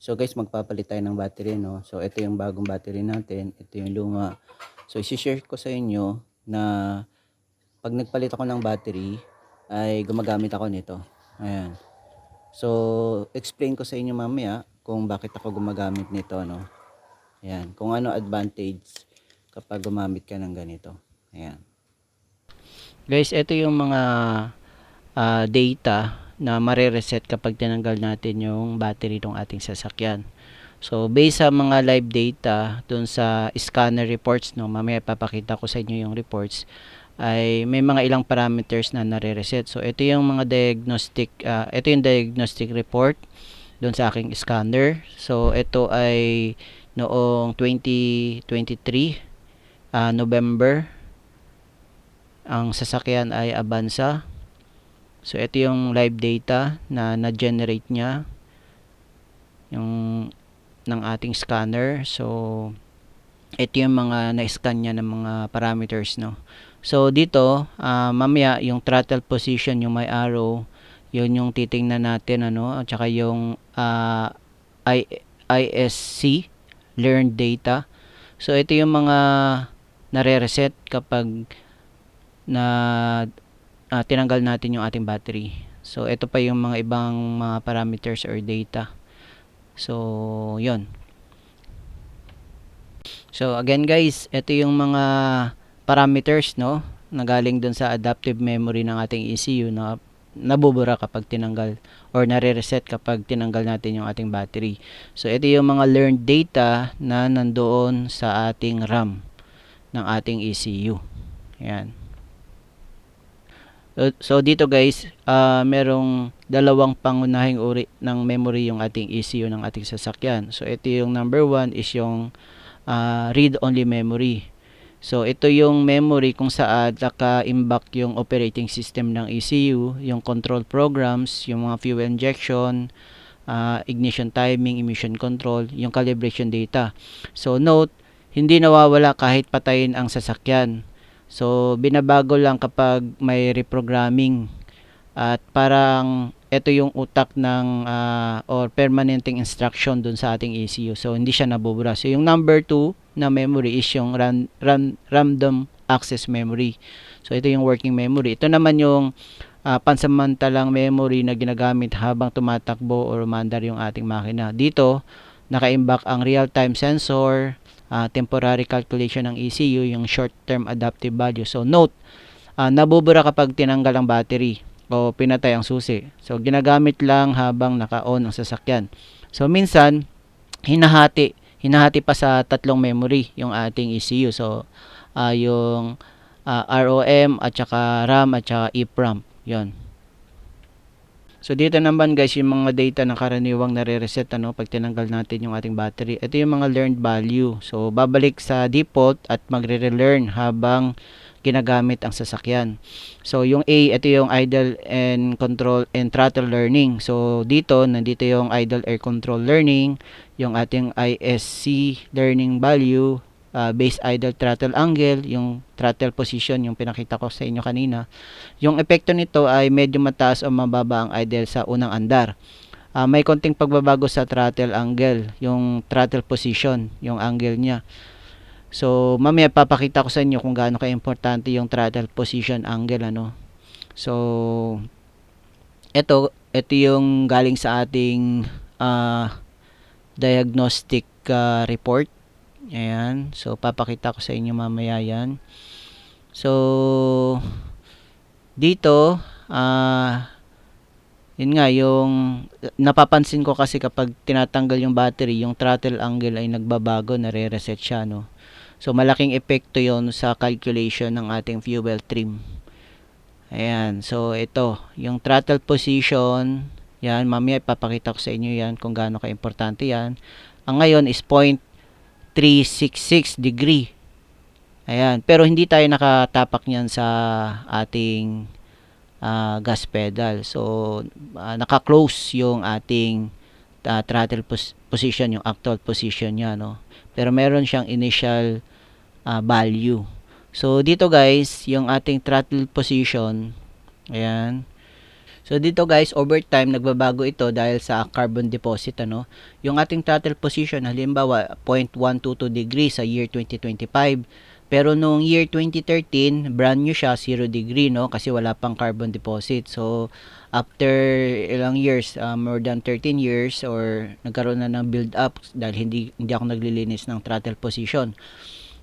So guys, magpapalit tayo ng battery, no? So ito yung bagong battery natin, ito yung luma. So i-share ko sa inyo na pag nagpalit ako ng battery ay gumagamit ako nito. Ayan. So explain ko sa inyo mamaya kung bakit ako gumagamit nito, no? Ayan, kung ano advantage kapag gumamit ka ng ganito. Ayan. Guys, ito yung mga data na mare-reset kapag tinanggal natin yung battery ng ating sasakyan. So, based sa mga live data dun sa scanner reports, no, mamaya papakita ko sa inyo yung reports, ay may mga ilang parameters na nare-reset. So, ito yung mga ito yung diagnostic report dun sa aking scanner. So, ito ay noong 2023, November. Ang sasakyan ay Avanza. So, ito yung live data na na-generate niya yung ng ating scanner. So, ito yung mga na-scan niya ng mga parameters, no. So, dito, mamaya yung throttle position, yung may arrow, yun yung titingnan natin, ano, at saka yung ISC, learned data. So, ito yung mga nare-reset kapag na tinanggal natin yung ating battery. So, ito pa yung mga ibang mga parameters or data. So, yon. So, again guys, ito yung mga parameters, no, na galing dun sa adaptive memory ng ating ECU na nabubura kapag tinanggal or nare-reset kapag tinanggal natin yung ating battery. So, ito yung mga learned data na nandoon sa ating RAM ng ating ECU. Ayan. So dito guys, merong dalawang pangunahing uri ng memory yung ating ECU ng ating sasakyan. So ito yung number 1 is yung read-only memory. So ito yung memory kung saan naka-imbak yung operating system ng ECU, yung control programs, yung mga fuel injection, ignition timing, emission control, yung calibration data. So note, hindi nawawala kahit patayin ang sasakyan. So binabago lang kapag may reprogramming at parang ito yung utak ng or permanenteng instruction dun sa ating ECU. So hindi siya nabubura. So yung number 2 na memory is yung random access memory. So ito yung working memory. Ito naman yung pansamantalang memory na ginagamit habang tumatakbo o umandar yung ating makina. Dito, nakaimbak ang real-time sensor, temporary calculation ng ECU, yung short-term adaptive value. So note, nabubura kapag tinanggal ang battery o pinatay ang susi. So ginagamit lang habang naka-on ang sasakyan. So minsan, hinahati pa sa tatlong memory yung ating ECU. So yung ROM at saka RAM at saka EEPROM. Yon. So dito naman guys, yung mga data na karaniwang nare-reset, ano, pag tinanggal natin yung ating battery. Ito yung mga learned value. So babalik sa default at magre-relearn habang ginagamit ang sasakyan. So yung A, ito yung idle and control and throttle learning. So dito, nandito yung idle air control learning, yung ating ISC learning value, base idle throttle angle, yung throttle position, yung pinakita ko sa inyo kanina. Yung epekto nito ay medyo mataas o mababa ang idle sa unang andar. May konting pagbabago sa throttle angle, yung throttle position, yung angle niya. So, mamaya papakita ko sa inyo kung gaano ka-importante yung throttle position angle, ano. So, ito yung galing sa ating diagnostic report. Ayan. So, papakita ko sa inyo mamaya yan. So, dito, yun nga, yung napapansin ko kasi kapag tinatanggal yung battery, yung throttle angle ay nagbabago, nare-reset siya, no. So, malaking epekto yon sa calculation ng ating fuel trim. Ayan. So, ito. Yung throttle position. Yan. Mamaya ipapakita ko sa inyo yan kung gaano ka-importante yan. Ang ngayon is 0.366 degree. Ayan. Pero hindi tayo nakatapak niyan sa ating gas pedal. So, naka-close yung ating throttle position, yung actual position niya, no. Pero meron siyang initial value. So dito guys, yung ating throttle position, ayan. So dito guys, over time nagbabago ito dahil sa carbon deposit ano. Yung ating throttle position halimbawa 0.122 degrees sa year 2025. Pero noong year 2013, brand new siya 0 degree no kasi wala pang carbon deposit. So after ilang years, more than 13 years or nagkaroon na ng build up dahil hindi ako naglilinis ng throttle position.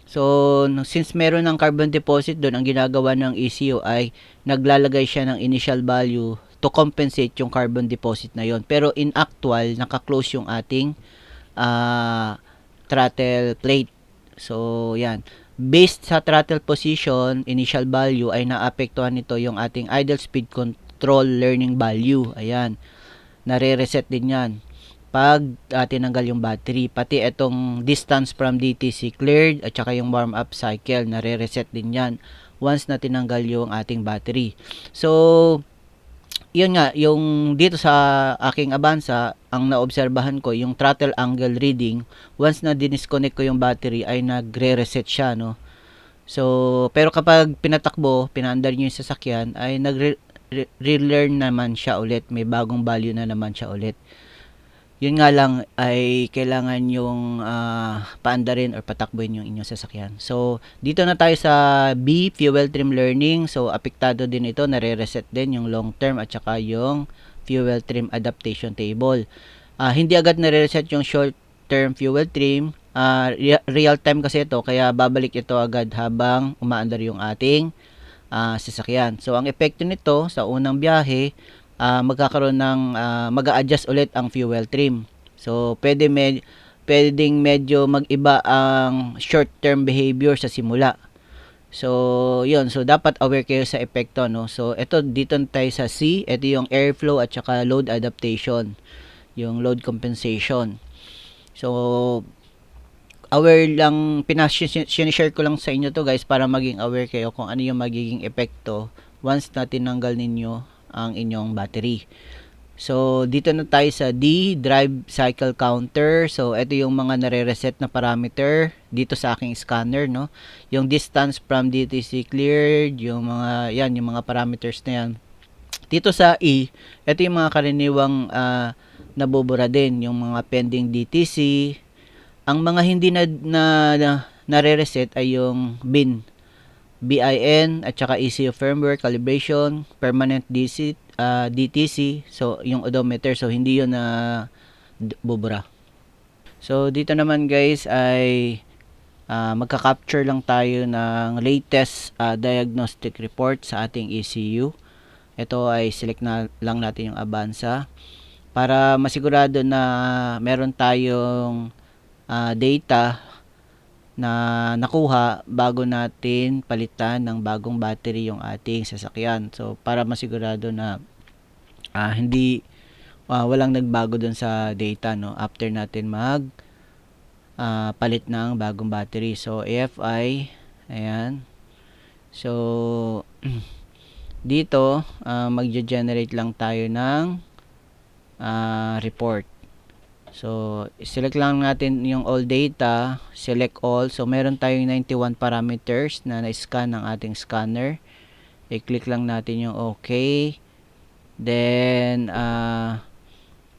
So, since meron ng carbon deposit doon, ang ginagawa ng ECU ay naglalagay siya ng initial value to compensate yung carbon deposit na yon. Pero in actual, naka-close yung ating throttle plate. So, yan. Based sa throttle position, initial value ay naapektuhan nito yung ating idle speed control learning value. Ayan. Nare-reset din yan pag tinanggal yung battery. Pati itong distance from DTC cleared at saka yung warm up cycle, nare-reset din yan once na tinanggal yung ating battery. So, yun nga, yung dito sa aking Avanza, ang naobserbahan ko, yung throttle angle reading, once na dinisconnect ko yung battery, ay nagre-reset siya, no? So, pero kapag pinatakbo, pinaandar nyo yung sasakyan, ay nagre-relearn naman siya ulit. May bagong value na naman siya ulit. Yun nga lang ay kailangan yung paandarin or patakbuhin yung inyong sasakyan. So, dito na tayo sa B, fuel trim learning. So, apektado din ito, nare-reset din yung long term at saka yung fuel trim adaptation table. Hindi agad nare-reset yung short term fuel trim. Real time kasi ito, kaya babalik ito agad habang umaandar yung ating sasakyan. So, ang epekto nito sa unang biyahe, magkakaroon ng mag-a-adjust ulit ang fuel trim. So, pwedeng medyo mag-iba ang short-term behavior sa simula. So, yun. So, dapat aware kayo sa epekto, no? So, ito, dito tayo sa C. Ito yung airflow at saka load adaptation. Yung load compensation. So, aware lang, sinishare ko lang sa inyo to guys para maging aware kayo kung ano yung magiging epekto once na tinanggal ninyo ang inyong battery. So, dito na tayo sa D, drive cycle counter. So, ito yung mga nare-reset na parameter dito sa aking scanner, no? Yung distance from DTC cleared, yung mga, yan, yung mga parameters na yan. Dito sa E, ito yung mga karaniwang nabubura din, yung mga pending DTC. Ang mga hindi nare-reset ay yung BIN at saka ECU firmware calibration, permanent DTC, so yung odometer, so hindi yun na bubura. So dito naman guys ay magka-capture lang tayo ng latest diagnostic report sa ating ECU. Ito ay select na lang natin yung Avanza para masigurado na meron tayong data na nakuha bago natin palitan ng bagong battery yung ating sasakyan. So, para masigurado na walang nagbago dun sa data, no, after natin palit ng bagong battery. So, AFI, ayan. So, dito, magge-generate lang tayo ng report. So, select lang natin yung all data, select all. So, meron tayong 91 parameters na na-scan ng ating scanner. I-click lang natin yung OK. Then,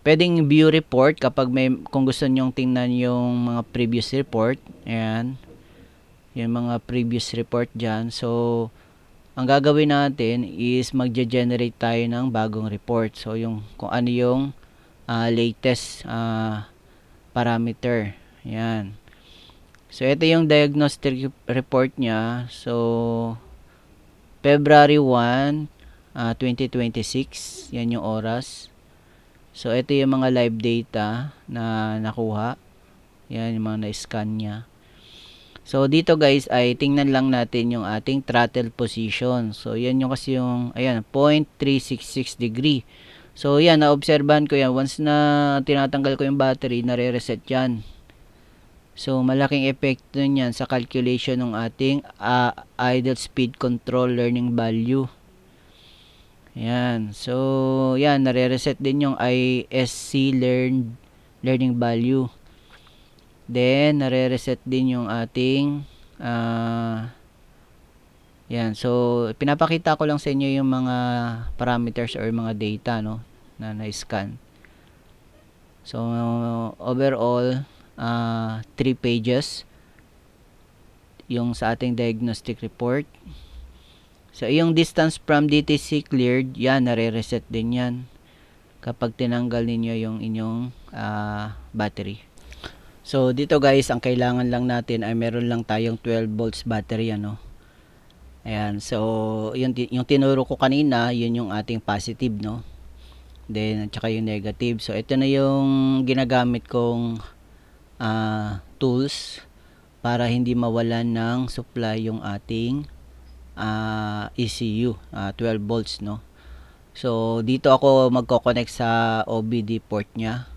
pwedeng view report kapag kung gusto nyong tingnan yung mga previous report. Ayan. Yung mga previous report dyan. So, ang gagawin natin is magge-generate tayo ng bagong report. So, yung kung ano yung latest parameter. Yan. So, ito yung diagnostic report niya. So, February 1, 2026. Yan yung oras. So, ito yung mga live data na nakuha. Yan yung mga na-scan niya. So, dito guys ay tingnan lang natin yung ating throttle position. So, yan yung kasi yung, ayan, 0.366 degree. So, yan, naobserbahan ko yan. Once na tinatanggal ko yung battery, nare-reset yan. So, malaking epekto niyan sa calculation ng ating idle speed control learning value. Yan. So, yan, nare-reset din yung ISC learning value. Then, nare-reset din yung ating Yan. So, pinapakita ko lang sa inyo yung mga parameters or mga data, no, na na-scan. So, overall, 3 pages yung sa ating diagnostic report. So, yung distance from DTC cleared, yan, nare-reset din yan kapag tinanggal ninyo yung inyong battery. So, dito guys, ang kailangan lang natin ay meron lang tayong 12 volts battery, ano. Ayan, so, yung tinuro ko kanina, yun yung ating positive, no. Then, at saka yung negative. So, ito na yung ginagamit kong tools para hindi mawalan ng supply yung ating ECU, 12 volts, no. So, dito ako magko-connect sa OBD port nya.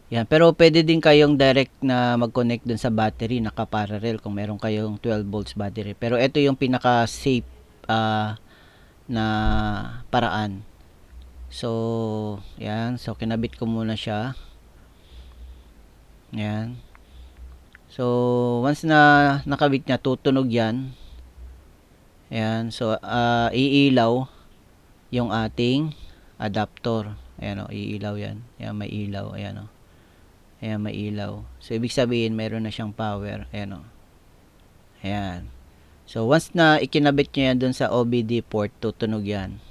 Yan, pero pwede din kayong direct na mag-connect dun sa battery, naka-parallel kung meron kayong 12 volts battery. Pero ito yung pinaka-safe na paraan. So, yan. So, kinabit ko muna siya. Yan. So, once na nakabit niya, tutunog yan. Ayan. So, iilaw yung ating adapter. Ayan o, iilaw yan. Ayan, may ilaw. Ayan o. Ayan, may ilaw. So, ibig sabihin, meron na siyang power. Ayan o. Ayan. So, once na ikinabit nyo yan dun sa OBD port, tutunog yan.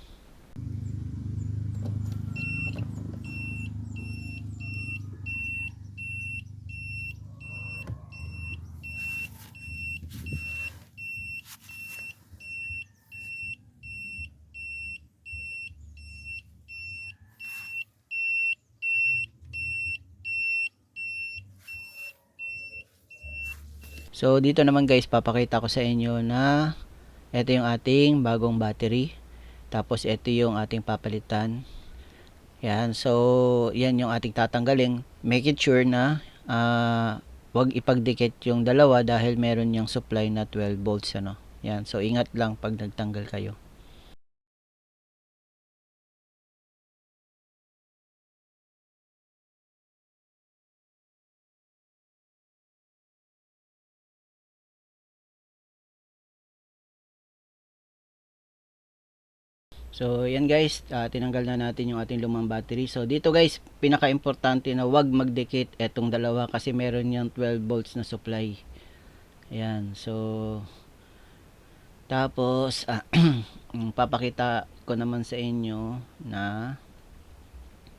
So, dito naman guys, papakita ko sa inyo na ito yung ating bagong battery. Tapos, ito yung ating papalitan. Yan. So, yan yung ating tatanggalin. Make it sure na wag ipagdikit yung dalawa dahil meron yung supply na 12 volts. Ano. Yan. So, ingat lang pag nagtanggal kayo. So, yan guys, tinanggal na natin yung ating lumang battery. So, dito guys, pinaka-importante na wag magdikit etong dalawa kasi meron yung 12 volts na supply. Ayan, so, tapos, papakita ko naman sa inyo na,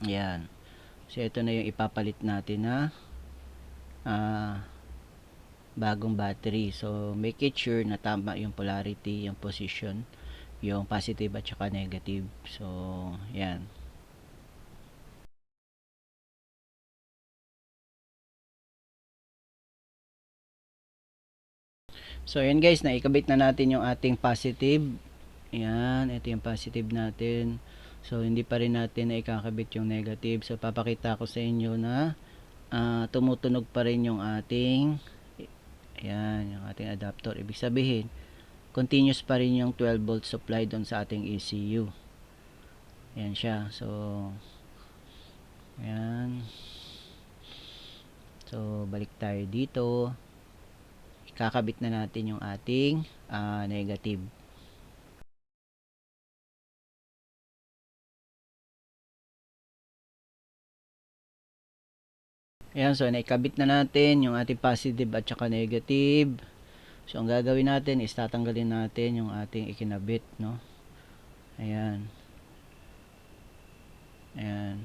ayan, so, ito na yung ipapalit natin na bagong battery. So, make it sure na tama yung polarity, yung position, yung positive at saka negative. So, yan. So, yan guys, naikabit na natin yung ating positive. Yan, ito yung positive natin. So, hindi pa rin natin na ikakabit yung negative. So, papakita ko sa inyo na tumutunog pa rin yung ating yung ating adapter. Ibig sabihin, continuous pa rin yung 12 volt supply doon sa ating ECU. Yan siya. So, yan. So, balik tayo dito. Ikakabit na natin yung ating negative. Ayan, so naikabit na natin yung ating positive at saka negative. So, ang gagawin natin is tatanggalin natin yung ating ikinabit, no? Ayan. Ayan.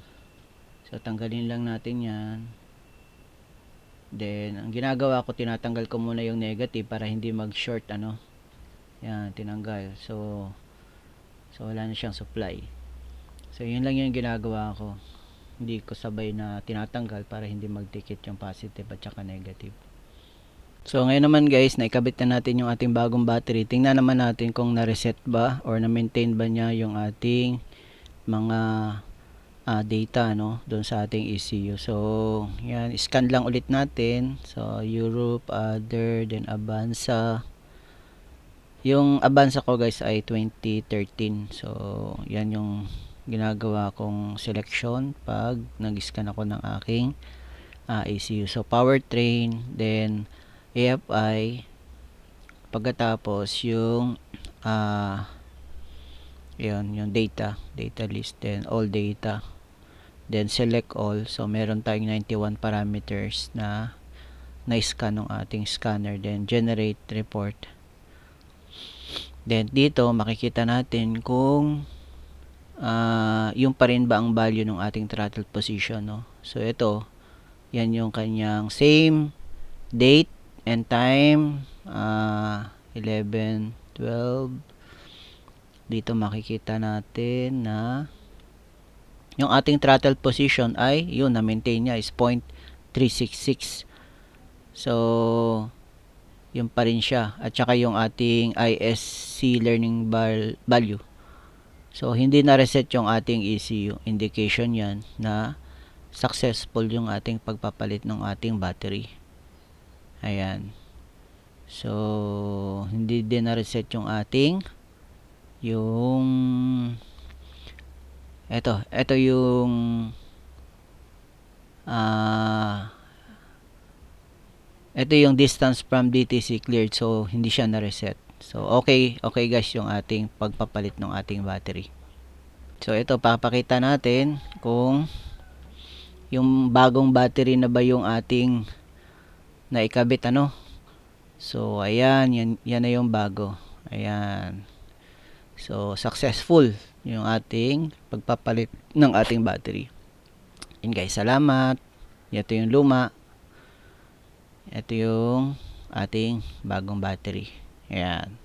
So, tanggalin lang natin yan. Then, ang ginagawa ko, tinatanggal ko muna yung negative para hindi mag-short, ano? Ayan, tinanggal. So, wala na siyang supply. So, yun lang yung ginagawa ko. Hindi ko sabay na tinatanggal para hindi magdikit yung positive at saka negative. So, ngayon naman guys, naikabit na natin yung ating bagong battery. Tingnan naman natin kung na-reset ba or na-maintain ba niya yung ating mga data, no, doon sa ating ECU. So, yan, scan lang ulit natin. So, Europe, other, then Avanza. Yung Avanza ko guys ay 2013. So, yan yung ginagawa kong selection pag nag-scan ako ng aking ECU. So, powertrain, then AFI, pagkatapos yung yun, yung data list, then all data, then select all. So meron tayong 91 parameters na na-scan ng ating scanner, then generate report. Then dito makikita natin kung yung pa rin ba ang value ng ating throttle position, no? So ito, yan yung kanyang same date and time, 11:12. Dito makikita natin na yung ating throttle position ay yun, na maintain niya is 0.366. So yun pa rin siya, at saka yung ating ISC learning value. So hindi na reset yung ating ECU, indication yan na successful yung ating pagpapalit ng ating battery. Ayan. So hindi din na reset yung ating ito yung ito yung distance from DTC cleared, so hindi siya na reset. So okay guys yung ating pagpapalit ng ating battery. So ito, papakita natin kung yung bagong battery na ba yung ating naikabit, ano. So ayan, yan na yung bago. Ayan. So successful yung ating pagpapalit ng ating battery. Yun guys, salamat. Ito yung luma. Ito yung ating bagong battery. Ayan.